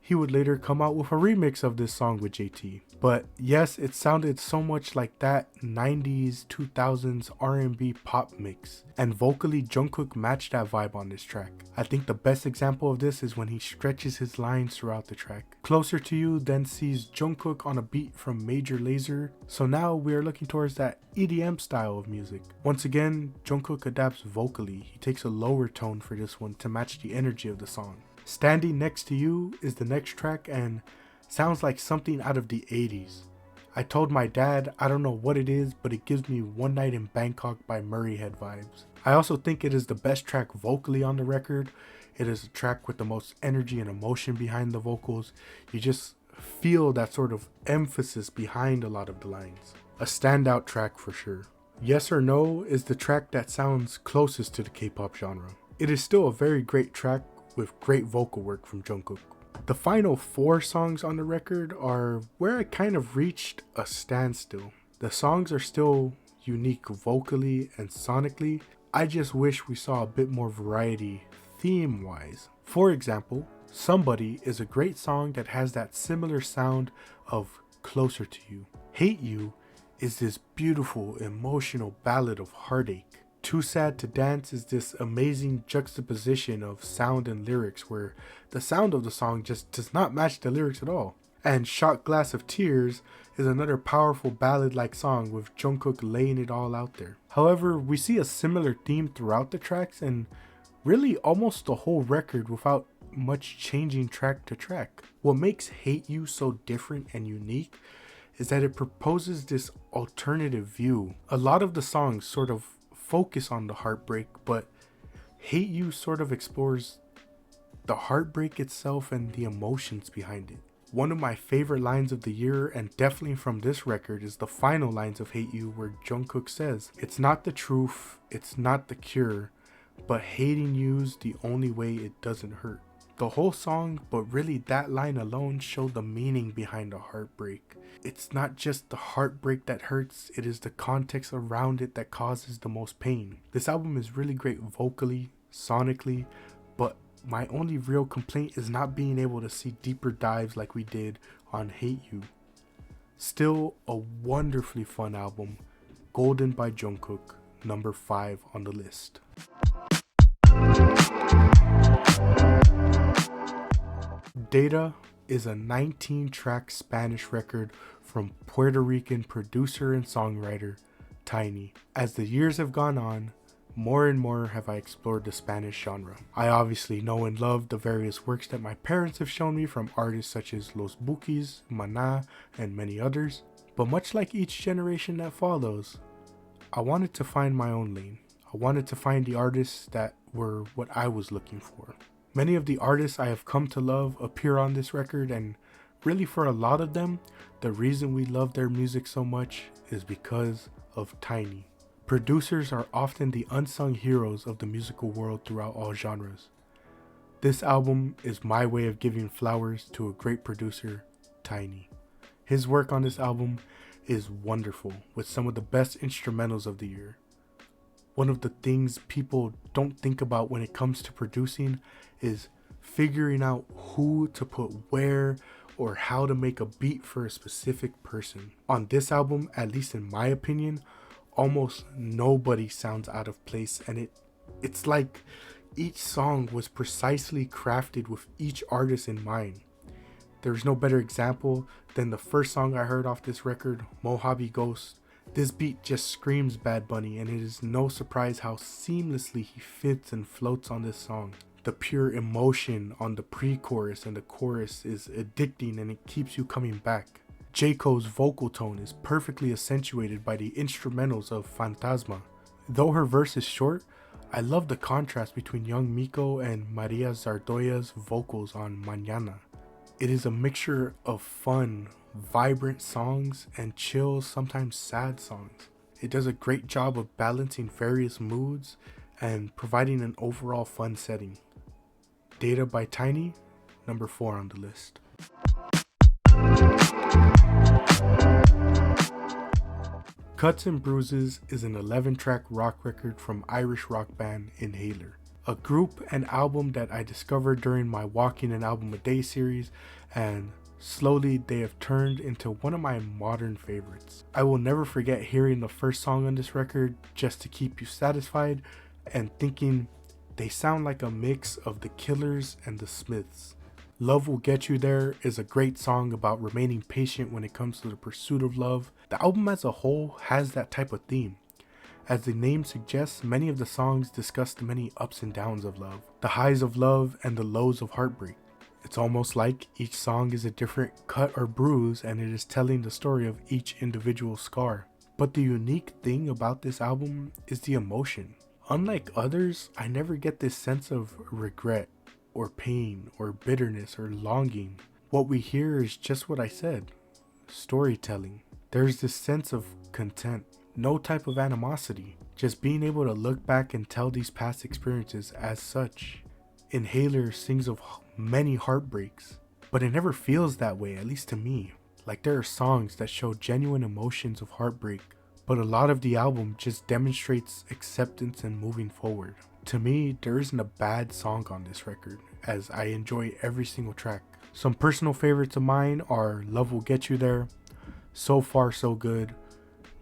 He would later come out with a remix of this song with JT. But yes, it sounded so much like that 90s, 2000s R&B pop mix. And vocally, Jungkook matched that vibe on this track. I think the best example of this is when he stretches his lines throughout the track. Closer to You then sees Jungkook on a beat from Major Lazer. So now we are looking towards that EDM style of music. Once again, Jungkook adapts vocally. He takes a lower tone for this one to match the energy of the song. Standing Next to You is the next track and sounds like something out of the 80s. I told my dad I don't know what it is, but it gives me One Night in Bangkok by Murray Head vibes. I also think it is the best track vocally on the record. It is a track with the most energy and emotion behind the vocals. You just feel that sort of emphasis behind a lot of the lines. A standout track for sure. Yes or No is the track that sounds closest to the K-pop genre. It is still a very great track with great vocal work from Jungkook. The final 4 songs on the record are where I kind of reached a standstill. The songs are still unique vocally and sonically. I just wish we saw a bit more variety theme-wise. For example, Somebody is a great song that has that similar sound of Closer to You. Hate You is this beautiful emotional ballad of heartache. Too Sad to Dance is this amazing juxtaposition of sound and lyrics where the sound of the song just does not match the lyrics at all. And Shot Glass of Tears is another powerful ballad-like song with Jungkook laying it all out there. However, we see a similar theme throughout the tracks and really almost the whole record without much changing track to track. What makes Hate You so different and unique is that it proposes this alternative view. A lot of the songs sort of focus on the heartbreak, but Hate You sort of explores the heartbreak itself and the emotions behind it. One of my favorite lines of the year, and definitely from this record, is the final lines of Hate You where Jungkook says, "It's not the truth, it's not the cure, but hating you's the only way it doesn't hurt." The whole song, but really that line alone, showed the meaning behind a heartbreak. It's not just the heartbreak that hurts, it is the context around it that causes the most pain. This album is really great vocally, sonically, but my only real complaint is not being able to see deeper dives like we did on Hate You. Still a wonderfully fun album. Golden by Jungkook, number 5 on the list. Data is a 19-track Spanish record from Puerto Rican producer and songwriter Tiny. As the years have gone on, more and more have I explored the Spanish genre. I obviously know and love the various works that my parents have shown me from artists such as Los Bukis, Maná, and many others, but much like each generation that follows, I wanted to find my own lane. I wanted to find the artists that were what I was looking for. Many of the artists I have come to love appear on this record, and really for a lot of them, the reason we love their music so much is because of Tiny. Producers are often the unsung heroes of the musical world throughout all genres. This album is my way of giving flowers to a great producer, Tiny. His work on this album is wonderful, with some of the best instrumentals of the year. One of the things people don't think about when it comes to producing is figuring out who to put where or how to make a beat for a specific person. On this album, at least in my opinion, almost nobody sounds out of place, and it's like each song was precisely crafted with each artist in mind. There's no better example than the first song I heard off this record, Mojave Ghost. This beat just screams Bad Bunny, and it is no surprise how seamlessly he fits and floats on this song. The pure emotion on the pre-chorus and the chorus is addicting, and it keeps you coming back. J. Cole's vocal tone is perfectly accentuated by the instrumentals of Fantasma. Though her verse is short, I love the contrast between young Miko and Maria Zardoya's vocals on Mañana. It is a mixture of fun, vibrant songs and chill, sometimes sad songs. It does a great job of balancing various moods and providing an overall fun setting. Data by Tiny, number 4 on the list. Cuts and Bruises is an 11-track rock record from Irish rock band Inhaler. a group and album that I discovered during my Walking an Album a Day series, and slowly they have turned into one of my modern favorites. I will never forget hearing the first song on this record, Just to Keep You Satisfied, and thinking they sound like a mix of the Killers and the Smiths. Love Will Get You There is a great song about remaining patient when it comes to the pursuit of love. The album as a whole has that type of theme. As the name suggests, many of the songs discuss the many ups and downs of love, the highs of love and the lows of heartbreak. It's almost like each song is a different cut or bruise, and it is telling the story of each individual scar. But the unique thing about this album is the emotion. Unlike others, I never get this sense of regret or pain or bitterness or longing. What we hear is just what I said, storytelling. There's this sense of content. No type of animosity, just being able to look back and tell these past experiences as such. Inhaler sings of many heartbreaks, but it never feels that way, at least to me. Like there are songs that show genuine emotions of heartbreak, but a lot of the album just demonstrates acceptance and moving forward. To me, there isn't a bad song on this record, as I enjoy every single track. Some personal favorites of mine are Love Will Get You There, So Far So Good,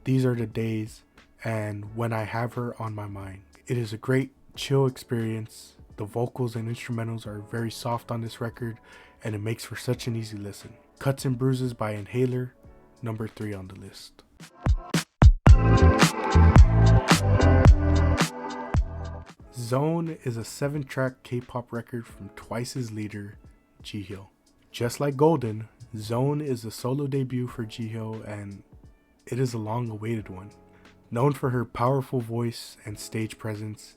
These Are the Days, and When I Have Her on My Mind. It is a great chill experience. The vocals and instrumentals are very soft on this record, and it makes for such an easy listen. Cuts and Bruises by Inhaler, number 3 on the list. Zone is a 7-track K-pop record from Twice's leader, Jihyo. Just like Golden, Zone is a solo debut for Jihyo, and it is a long-awaited one. Known for her powerful voice and stage presence,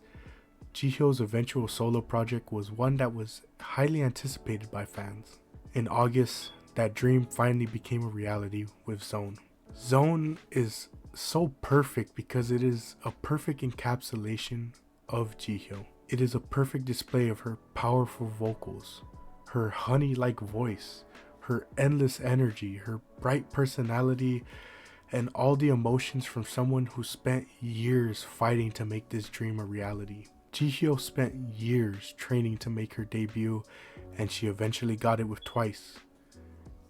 Jihyo's eventual solo project was one that was highly anticipated by fans. In August, that dream finally became a reality with Zone. Zone is so perfect because it is a perfect encapsulation of Jihyo. It is a perfect display of her powerful vocals, her honey-like voice, her endless energy, her bright personality, and all the emotions from someone who spent years fighting to make this dream a reality. Jihyo spent years training to make her debut, and she eventually got it with Twice.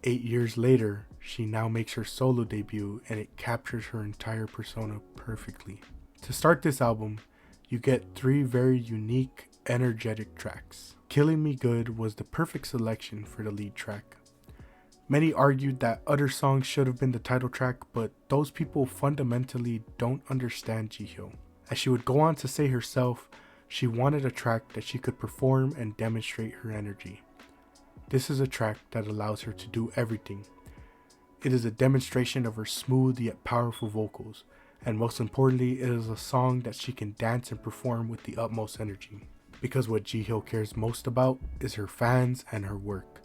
8 years later, she now makes her solo debut, and it captures her entire persona perfectly. To start this album, you get 3 very unique, energetic tracks. Killing Me Good was the perfect selection for the lead track. Many argued that other songs should have been the title track, but those people fundamentally don't understand Jihyo. As she would go on to say herself, she wanted a track that she could perform and demonstrate her energy. This is a track that allows her to do everything. It is a demonstration of her smooth yet powerful vocals, and most importantly, it is a song that she can dance and perform with the utmost energy. Because what Jihyo cares most about is her fans and her work.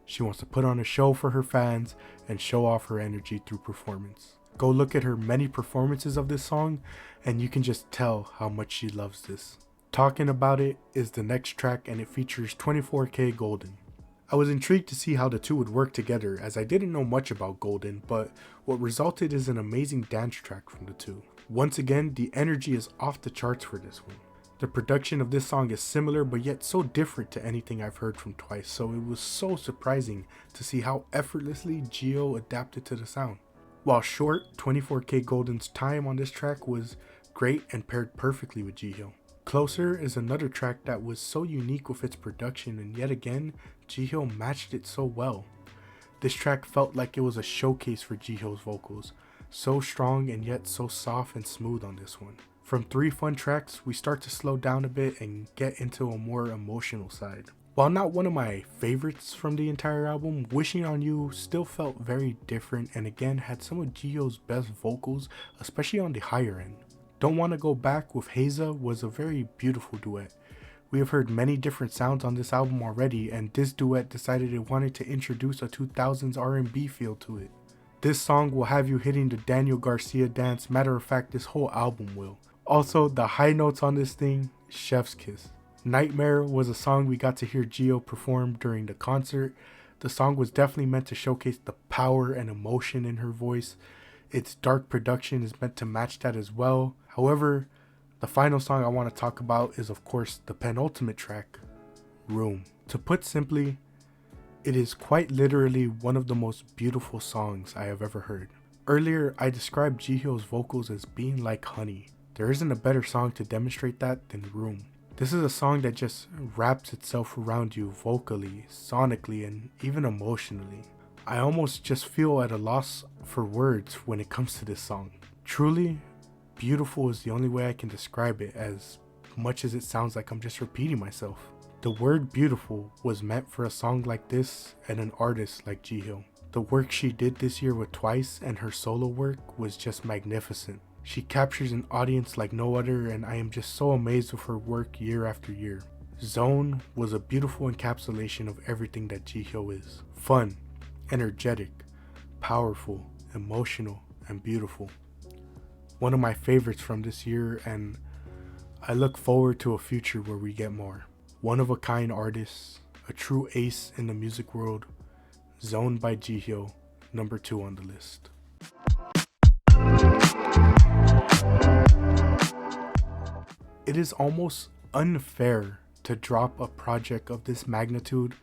She wants to put on a show for her fans and show off her energy through performance. Go look at her many performances of this song and you can just tell how much she loves this. Talking About It is the next track, and it features 24K Golden. I was intrigued to see how the two would work together, as I didn't know much about Golden, but what resulted is an amazing dance track from the two. Once again, the energy is off the charts for this one. The production of this song is similar but yet so different to anything I've heard from Twice, so it was so surprising to see how effortlessly Jihyo adapted to the sound. While short, 24K Golden's time on this track was great and paired perfectly with Jihyo. Closer is another track that was so unique with its production, and yet again, Jihyo matched it so well. This track felt like it was a showcase for Jihyo's vocals, so strong and yet so soft and smooth on this one. From 3 fun tracks, we start to slow down a bit and get into a more emotional side. While not one of my favorites from the entire album, Wishing on You still felt very different and again had some of Jihyo's best vocals, especially on the higher end. Don't Want to Go Back with Haza was a very beautiful duet. We have heard many different sounds on this album already, and this duet decided it wanted to introduce a 2000s R&B feel to it. This song will have you hitting the Daniel Garcia dance, matter of fact this whole album will. Also, the high notes on this thing, chef's kiss. Nightmare was a song we got to hear Jihyo perform during the concert. The song was definitely meant to showcase the power and emotion in her voice. Its dark production is meant to match that as well. However, The final song I want to talk about is, of course, the penultimate track, Room. To put simply, it is quite literally one of the most beautiful songs I have ever heard. Earlier, I described Jihyo's vocals as being like honey. There isn't a better song to demonstrate that than Room. This is a song that just wraps itself around you vocally, sonically, and even emotionally. I almost just feel at a loss for words when it comes to this song. Truly, beautiful is the only way I can describe it, as much as it sounds like I'm just repeating myself. The word beautiful was meant for a song like this and an artist like Jihyo. The work she did this year with Twice and her solo work was just magnificent. She captures an audience like no other, and I am just so amazed with her work year after year. Zone was a beautiful encapsulation of everything that Jihyo is. Fun, energetic, powerful, emotional, and beautiful. One of my favorites from this year, and I look forward to a future where we get more. One of a kind artist, a true ace in the music world, Zone by Jihyo, number 2 on the list. It is almost unfair to drop a project of this magnitude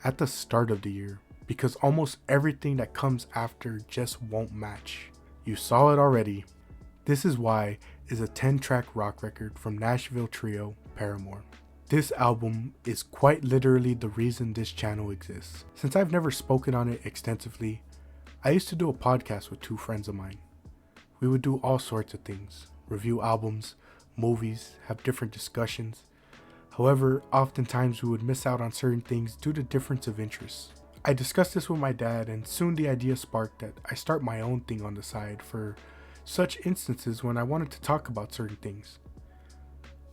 at the start of the year, because almost everything that comes after just won't match. You saw it already. This Is Why is a 10-track rock record from Nashville trio Paramore. This album is quite literally the reason this channel exists. Since I've never spoken on it extensively, I used to do a podcast with 2 friends of mine. We would do all sorts of things, review albums, movies, have different discussions. However, oftentimes we would miss out on certain things due to difference of interests. I discussed this with my dad, and soon the idea sparked that I start my own thing on the side for such instances when I wanted to talk about certain things.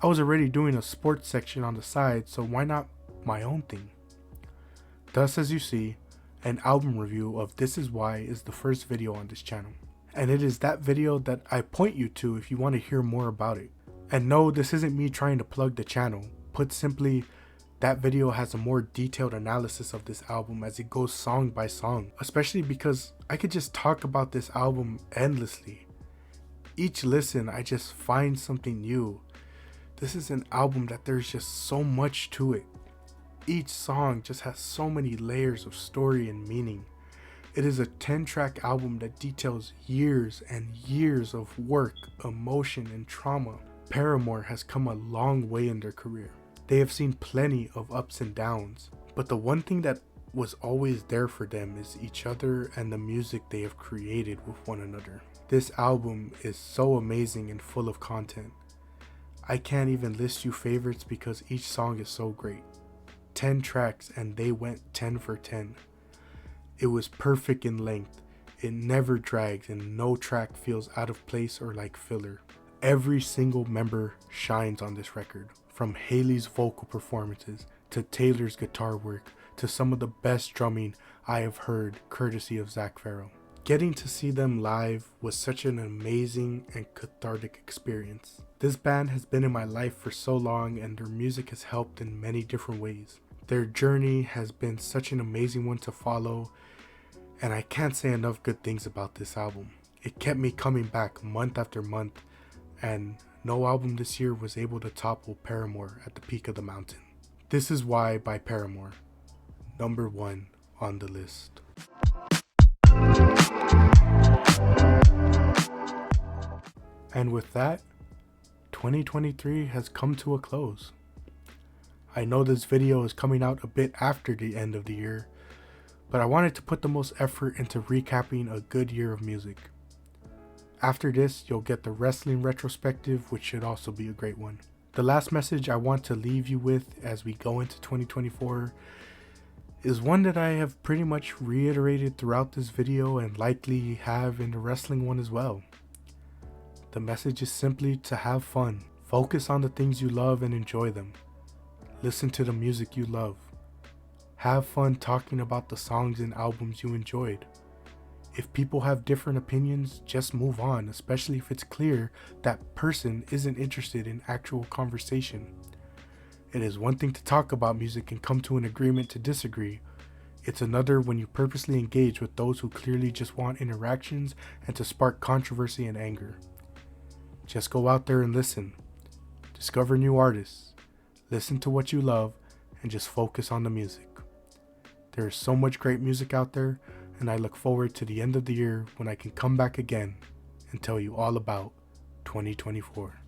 I was already doing a sports section on the side, so why not my own thing? Thus, as you see, an album review of This Is Why is the first video on this channel. And it is that video that I point you to if you want to hear more about it. And no, this isn't me trying to plug the channel. Put simply, that video has a more detailed analysis of this album as it goes song by song, especially because I could just talk about this album endlessly. Each listen, I just find something new. This is an album that there's just so much to it. Each song just has so many layers of story and meaning. It is a 10-track album that details years and years of work, emotion, and trauma. Paramore has come a long way in their career. They have seen plenty of ups and downs, but the one thing that was always there for them is each other and the music they have created with one another. This album is so amazing and full of content. I can't even list you favorites because each song is so great. 10 tracks and they went 10 for 10. It was perfect in length. It never drags and no track feels out of place or like filler. Every single member shines on this record, from Haley's vocal performances to Taylor's guitar work to some of the best drumming I have heard courtesy of Zach Farrell. Getting to see them live was such an amazing and cathartic experience. This band has been in my life for so long and their music has helped in many different ways. Their journey has been such an amazing one to follow, and I can't say enough good things about this album. It kept me coming back month after month, and no album this year was able to topple Paramore at the peak of the mountain. This Is Why by Paramore, number 1 on the list. And with that, 2023 has come to a close. I know this video is coming out a bit after the end of the year, but I wanted to put the most effort into recapping a good year of music. After this, you'll get the wrestling retrospective, which should also be a great one. The last message I want to leave you with as we go into 2024 is one that I have pretty much reiterated throughout this video and likely have in the wrestling one as well. The message is simply to have fun. Focus on the things you love and enjoy them. Listen to the music you love. Have fun talking about the songs and albums you enjoyed. If people have different opinions, just move on, especially if it's clear that person isn't interested in actual conversation. It is one thing to talk about music and come to an agreement to disagree. It's another when you purposely engage with those who clearly just want interactions and to spark controversy and anger. Just go out there and listen. discover new artists, listen to what you love, and just focus on the music. There is so much great music out there, and I look forward to the end of the year when I can come back again and tell you all about 2024.